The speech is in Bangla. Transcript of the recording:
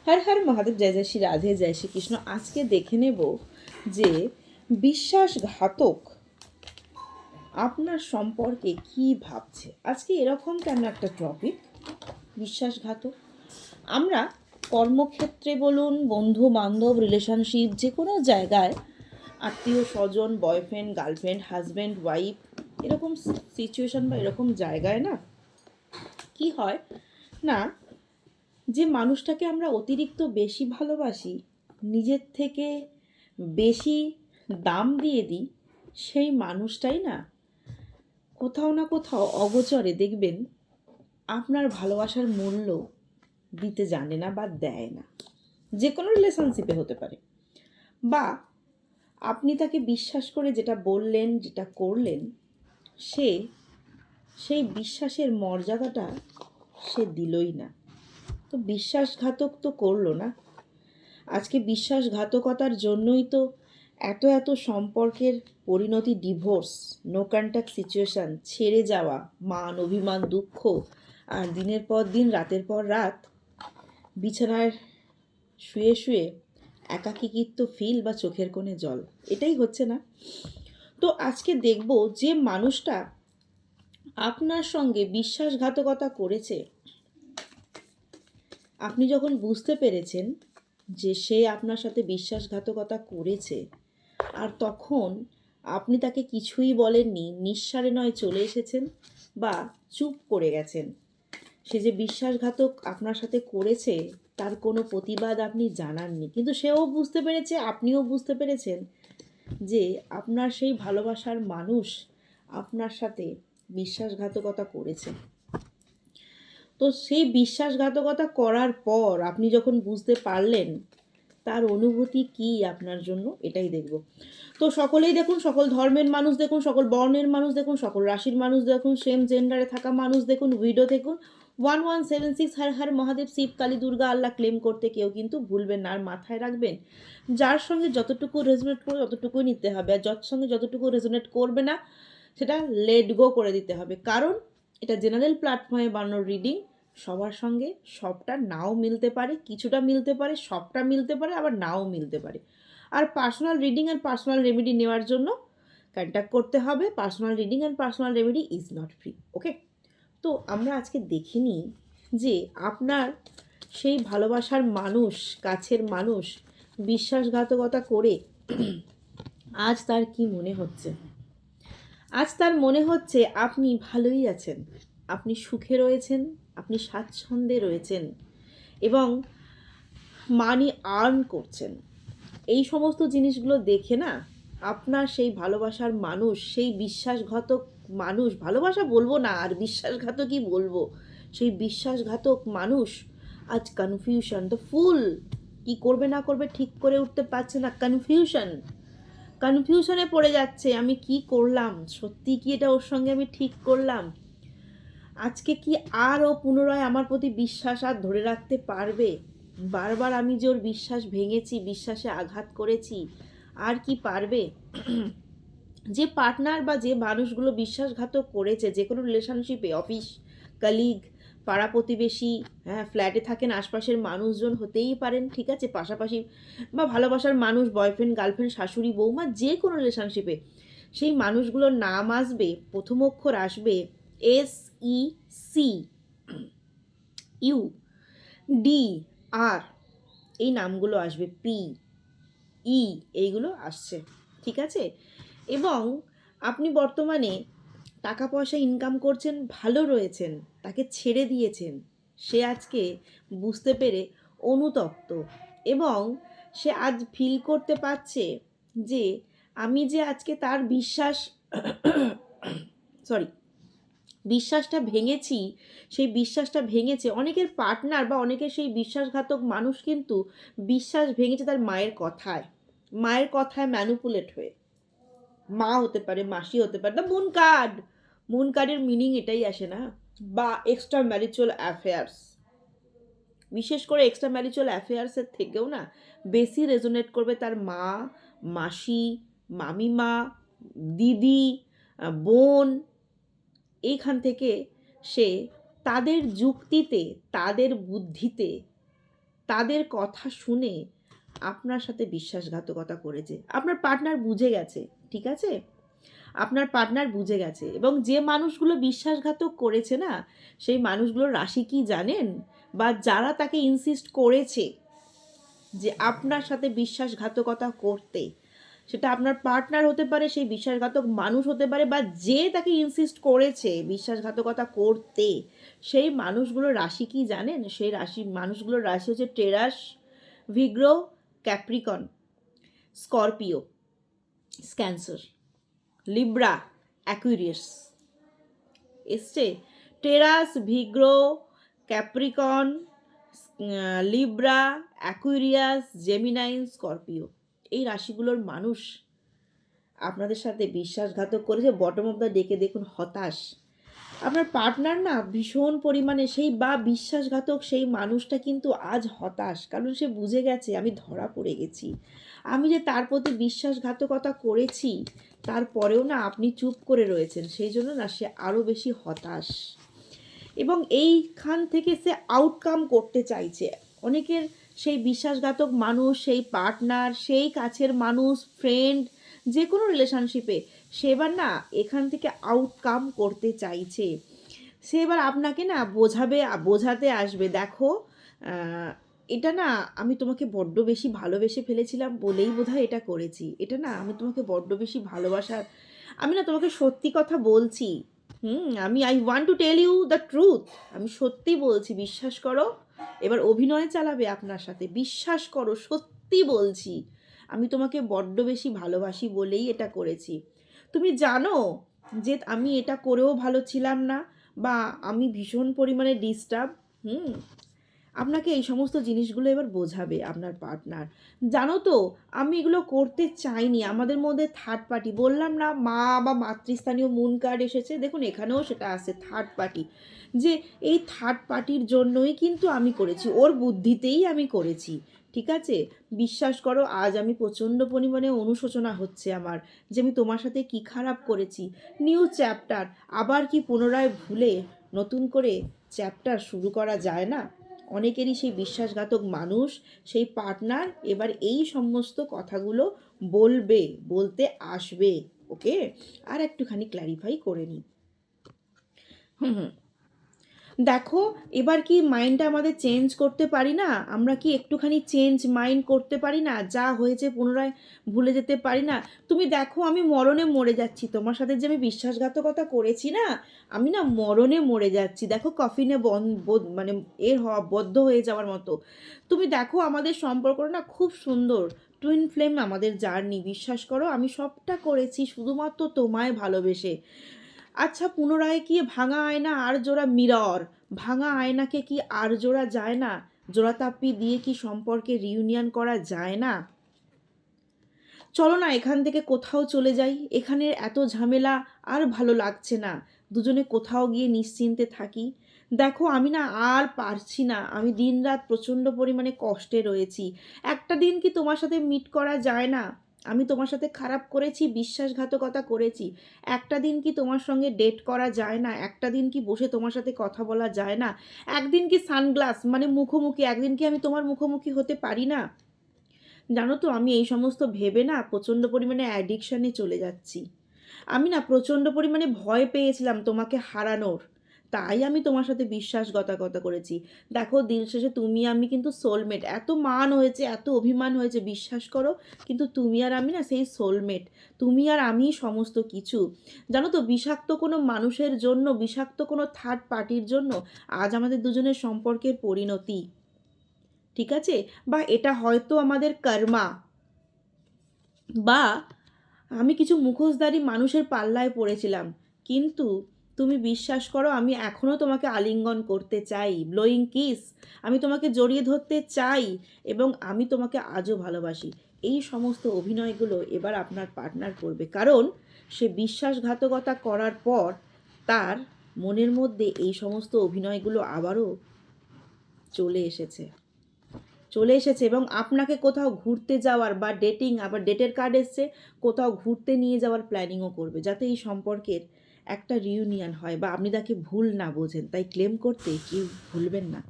হর হর মহাদেব, জয় জয় শ্রী রাধে, জয় শ্রীকৃষ্ণ। আজকে দেখে নেব যে বিশ্বাসঘাতক আপনার সম্পর্কে কি ভাবছে। আজকে এরকম কেন একটা টপিক, বিশ্বাসঘাতক। আমরা কর্মক্ষেত্রে বলুন, বন্ধু বান্ধব, রিলেশনশিপ, যে কোনো জায়গায়, আত্মীয় স্বজন, বয়ফ্রেন্ড, গার্লফ্রেন্ড, হাজব্যান্ড, ওয়াইফ, এরকম সিচুয়েশন বা এরকম জায়গায় না কি হয় না, যে মানুষটাকে আমরা অতিরিক্ত বেশি ভালোবাসি, নিজের থেকে বেশি দাম দিয়ে দিই, সেই মানুষটাই না কোথাও না কোথাও অগোচরে দেখবেন আপনার ভালোবাসার মূল্য দিতে জানে না বা দেয় না। যে কোনো রিলেশনশিপে হতে পারে, বা আপনি তাকে বিশ্বাস করে যেটা বললেন, যেটা করলেন, সে সেই বিশ্বাসের মর্যাদাটা সে দিলই না। তো বিশ্বাসঘাতক তো করলো না। আজকে বিশ্বাসঘাতকতার জন্যই তো এত এত সম্পর্কের পরিণতি ডিভোর্স, নো কন্ট্যাক্ট সিচুয়েশান, ছেড়ে যাওয়া, মান অভিমান, দুঃখ, আর দিনের পর দিন, রাতের পর রাত বিছানায় শুয়ে শুয়ে একাকিত্ব ফিল বা চোখের কোণে জল, এটাই হচ্ছে না। তো আজকে দেখব যে মানুষটা আপনার সঙ্গে বিশ্বাসঘাতকতা করেছে, আপনি যখন বুঝতে পেরেছেন যে সে আপনার সাথে বিশ্বাসঘাতকতা করেছে, আর তখন আপনি তাকে কিছুই বলেননি, নিঃসাড়ে নয় চলে এসেছেন বা চুপ করে গেছেন, সে যে বিশ্বাসঘাতক আপনার সাথে করেছে তার কোনো প্রতিবাদ আপনি জানাননি, কিন্তু সেও বুঝতে পেরেছে, আপনিও বুঝতে পেরেছেন যে আপনার সেই ভালোবাসার মানুষ আপনার সাথে বিশ্বাসঘাতকতা করেছে। তো সেই বিশ্বাসঘাতকতা করার পর আপনি যখন বুঝতে পারলেন তার অনুভূতি কি আপনার জন্য, এটাই দেখব। তো সকলেই দেখুন, সকল ধর্মের মানুষ দেখুন, সকল বর্ণের মানুষ দেখুন, সকল রাশির মানুষ দেখুন, সেম জেন্ডারে থাকা মানুষ দেখুন, ভিডিও দেখুন। 1176 হর হর মহাদেব, শিব, কালী, দুর্গা, আল্লাহ ক্লেম করতে কেউ কিন্তু ভুলবেন না। আর মাথায় রাখবেন, যার সঙ্গে যতটুকু রেজোনেট করবে ততটুকুই নিতে হবে, আর যার সঙ্গে যতটুকু রেজোনেট করবে না সেটা লেট গো করে দিতে হবে। কারণ এটা জেনারেল প্ল্যাটফর্মে বানানো রিডিং, সবার সঙ্গে সবটা নাও মিলতে পারে, কিছুটা মিলতে পারে, সবটা মিলতে পারে, আবার নাও মিলতে পারে। আর personal reading and personal remedy নেওয়ার জন্য কন্ট্যাক্ট করতে হবে। Personal reading and personal remedy is not free. Okay, তো আমরা আজকে দেখে নিই যে আপনার সেই ভালোবাসার মানুষ, কাছের মানুষ বিশ্বাসঘাতকতা করে আজ তার কি মনে হচ্ছে। আজ তার মনে হচ্ছে আপনি ভালোই আছেন, আপনি সুখে রয়েছেন, আপনি স্বাচ্ছন্দ্যে রয়েছেন এবং মানি আর্ন করছেন। এই সমস্ত জিনিসগুলো দেখে না আপনার সেই ভালোবাসার মানুষ, সেই বিশ্বাসঘাতক মানুষ, ভালোবাসা বলবো না আর বিশ্বাসঘাতকই বলবো, সেই বিশ্বাসঘাতক মানুষ আজ কনফিউশন, দ্য ফুল, কি করবে না করবে ঠিক করে উঠতে পারছে না, কনফিউশনে পড়ে যাচ্ছে, আমি কি করলাম, সত্যি কি এটা ওর সঙ্গে আমি ঠিক করলাম, আজকে কি আর ও পুনরায় আমার প্রতি বিশ্বাস আর ধরে রাখতে পারবে, বারবার আমি যে ওর বিশ্বাস ভেঙেছি, বিশ্বাসে আঘাত করেছি, আর কি পারবে। যে পার্টনার বা যে মানুষগুলো বিশ্বাসঘাতক করেছে, যে কোনো রিলেশনশিপে, অফিস কলিগ, পাড়া প্রতিবেশী, হ্যাঁ, ফ্ল্যাটে থাকেন, আশপাশের মানুষজন হতেই পারেন, ঠিক আছে, পাশাপাশি বা ভালোবাসার মানুষ, বয়ফ্রেন্ড, গার্লফ্রেন্ড, শাশুড়ি, বৌমা, যে কোনো রিলেশনশিপে সেই মানুষগুলোর নাম আসবে, প্রথম অক্ষর আসবে SEC, ইউ, ডি, আর, এই নামগুলো আসবে, PE, এইগুলো আসছে, ঠিক আছে। এবং আপনি বর্তমানে টাকা পয়সা ইনকাম করছেন, ভালো রয়েছেন, তাকে ছেড়ে দিয়েছেন, সে আজকে বুঝতে পেরে অনুতপ্ত, এবং সে আজ ফিল করতে পারছে যে আমি যে আজকে তার বিশ্বাসটা ভেঙেছি, সেই বিশ্বাসটা ভেঙেছে অনেকের পার্টনার বা অনেকের সেই বিশ্বাসঘাতক মানুষ, কিন্তু বিশ্বাস ভেঙেছে তার মায়ের কথায় ম্যানুপুলেট হয়ে। মা হতে পারে, মাসি হতে পারে, দ্য মুন কার্ডের মিনিং এটাই আসে না, বা এক্সট্রা ম্যারিচুয়াল অ্যাফেয়ার্স, বিশেষ করে এক্সট্রা ম্যারিচুয়াল অ্যাফেয়ার্সের থেকেও না বেশি রেজোনেট করবে তার মা, মাসি, মামিমা, দিদি, বোন। এইখান থেকে সে তাদের যুক্তিতে, তাদের বুদ্ধিতে তাদের কথা শুনে আপনার সাথে বিশ্বাসঘাতকতা করেছে। আপনার পার্টনার বুঝে গেছে, ঠিক আছে? আপনার পার্টনার বুঝে গেছে। এবং যে মানুষগুলো বিশ্বাসঘাতক করেছে না, সেই মানুষগুলোর রাশি কি জানেন? বা যারা তাকে ইনসিস্ট করেছে যে আপনার সাথে বিশ্বাসঘাতকতা করতে, সেটা আপনার পার্টনার হতে পারে, সেই বিশ্বাসঘাতক মানুষ হতে পারে, বা যে তাকে ইনসিস্ট করেছে বিশ্বাসঘাতকতা করতে, সেই মানুষগুলোর রাশি কি জানেন? সেই মানুষগুলোর রাশি হচ্ছে টেরাস, ভিগ্রো, Capricorn, Scorpio, cancer, Libra, Aquarius. এসছে টেরাস, ভিগ্রো, Capricorn, Libra, Aquarius, Gemini, Scorpio. এই রাশিগুলোর মানুষ আপনাদের সাথে বিশ্বাসঘাতক করেছে। বটম অফ দ্য ডেকে দেখুন হতাশ। আপনার পার্টনার না ভীষণ পরিমাণে সেই বা বিশ্বাসঘাতক সেই মানুষটা কিন্তু আজ হতাশ, কারণ সে বুঝে গেছে আমি ধরা পড়ে গেছি। আমি যে তার প্রতি বিশ্বাসঘাতকতা করেছি, তারপরেও না আপনি চুপ করে রয়েছেন, সেই জন্য না সে আরও বেশি হতাশ এবং এইখান থেকে সে আউটকাম করতে চাইছে। অনেকের সেই বিশ্বাসঘাতক মানুষ, সেই পার্টনার, সেই কাছের মানুষ, ফ্রেন্ড, যে কোনো রিলেশনশিপে সে এবার না এখান থেকে আউটকাম করতে চাইছে। সে এবার আপনাকে না বোঝাতে আসবে, দেখো এটা না আমি তোমাকে বড্ড বেশি ভালোবেসে ফেলেছিলাম বলেই বোধহয় এটা করেছি। এটা না আমি তোমাকে বড্ড বেশি ভালোবাসার, আমি না তোমাকে সত্যি কথা বলছি। I want to tell you the truth. আমি সত্যি বলছি, বিশ্বাস করো। এবার অভিনয় চালাবে আপনার সাথে, বিশ্বাস করো সত্যি বলছি। আমি তোমাকে বড্ড বেশি ভালোবাসি বলেই এটা করেছি। তুমি জানো যে আমি এটা করেও ভালো ছিলাম না, বা আমি ভীষণ পরিমাণে ডিস্টার্ব। আপনাকে এই সমস্ত জিনিসগুলো এবার বোঝাবে আপনার পার্টনার। জানো তো আমি এগুলো করতে চাইনি, আমাদের মধ্যে থার্ড পার্টি, বললাম না মা বা মাতৃস্থানীয় মুন কার্ড এসেছে, দেখুন এখানেও সেটা আছে থার্ড পার্টি, যে এই থার্ড পার্টির জন্যই কিন্তু আমি করেছি, ওর বুদ্ধিতেই আমি করেছি। ঠিক আছে, বিশ্বাস করো আজ আমি প্রচণ্ড পরিমাণে অনুশোচনা হচ্ছে আমার, যে আমি তোমার সাথে কি খারাপ করেছি। নিউ চ্যাপ্টার, আবার কি পুনরায় ভুলে নতুন করে চ্যাপ্টার শুরু করা যায় না? অনেকেরই সেই বিশ্বাসঘাতক মানুষ, সেই পার্টনার এবার এই সমস্ত কথাগুলো বলতে আসবে। ওকে, আর একটুখানি ক্ল্যারিফাই করে নিই। দেখো এবার কি মাইন্ডটা আমাদের চেঞ্জ করতে পারি না? আমরা কি একটুখানি চেঞ্জ মাইন্ড করতে পারি না? যা হয়েছে পুনরায় ভুলে যেতে পারি না? তুমি দেখো আমি মরণে মরে যাচ্ছি, তোমার সাথে যে আমি বিশ্বাসঘাতকতা করেছি না, আমি না মরণে মরে যাচ্ছি। দেখো কফিনে মানে বদ্ধ হয়ে যাওয়ার মতো। তুমি দেখো আমাদের সম্পর্কটা না খুব সুন্দর, টুইন ফ্লেম আমাদের জার্নি। বিশ্বাস করো আমি সবটা করেছি শুধুমাত্র তোমায় ভালোবেসে। আচ্ছা পুনরায় কি ভাঙা আয়না আর জোড়া মিরর, ভাঙা আয়নাকে কি আর জোড়া যায় না? জোড়াতাপ্পি দিয়ে কি সম্পর্কে রিউনিয়ন করা যায় না? চলো না এখান থেকে কোথাও চলে যাই, এখানের এত ঝামেলা আর ভালো লাগছে না, দুজনে কোথাও গিয়ে নিশ্চিন্তে থাকি। দেখো আমি না আর পারছি না, আমি দিনরাত প্রচণ্ড পরিমাণে কষ্টে রয়েছি। একটা দিন কি তোমার সাথে মিট করা যায় না? আমি তোমার সাথে খারাপ করেছি, বিশ্বাসঘাতকতা করেছি, একটা দিন কি তোমার সঙ্গে ডেট করা যায় না? একটা দিন কি বসে তোমার সাথে কথা বলা যায় না? একদিন কি সানগ্লাস মানে মুখোমুখি, একদিন কি আমি তোমার মুখোমুখি হতে পারি না? জানো তো আমি এই সমস্ত ভেবে না প্রচণ্ড পরিমাণে অ্যাডিকশানে চলে যাচ্ছি। আমি না প্রচণ্ড পরিমাণে ভয় পেয়েছিলাম তোমাকে হারানোর, তাই আমি তোমার সাথে বিশ্বাসঘাতকতা করেছি। দেখো দিন শেষে তুমি আমি কিন্তু সোলমেট, এত মান হয়েছে, এত অভিমান হয়েছে, বিশ্বাস করো, কিন্তু তুমি আর আমি না সেই সোলমেট, তুমি আর আমি সমস্ত কিছু। জানো তো বিষাক্ত কোনো মানুষের জন্য, বিষাক্ত কোনো থার্ড পার্টির জন্য আজ আমাদের দুজনের সম্পর্কের পরিণতি। ঠিক আছে, বা এটা হয়তো আমাদের কর্মা, বা আমি কিছু মুখোশধারী মানুষের পাল্লায় পড়েছিলাম। কিন্তু তুমি বিশ্বাস করো আমি এখনও তোমাকে আলিঙ্গন করতে চাই, ব্লোয়িং কিস, আমি তোমাকে জড়িয়ে ধরতে চাই, এবং আমি তোমাকে আজও ভালোবাসি। এই সমস্ত অভিনয়গুলো এবার আপনার পার্টনার করবে, কারণ সে বিশ্বাসঘাতকতা করার পর তার মনের মধ্যে এই সমস্ত অভিনয়গুলো আবারও চলে এসেছে এবং আপনাকে কোথাও ঘুরতে যাওয়ার বা ডেটিং, আবার ডেটের কার্ড এসছে, কোথাও ঘুরতে নিয়ে যাওয়ার প্ল্যানিংও করবে, যাতে এই সম্পর্কের একটা রিউনিয়ন হয় বা আপনি তাকে ভুল না বোঝেন। তাই ক্লেম করতে কেউ ভুলবেন না।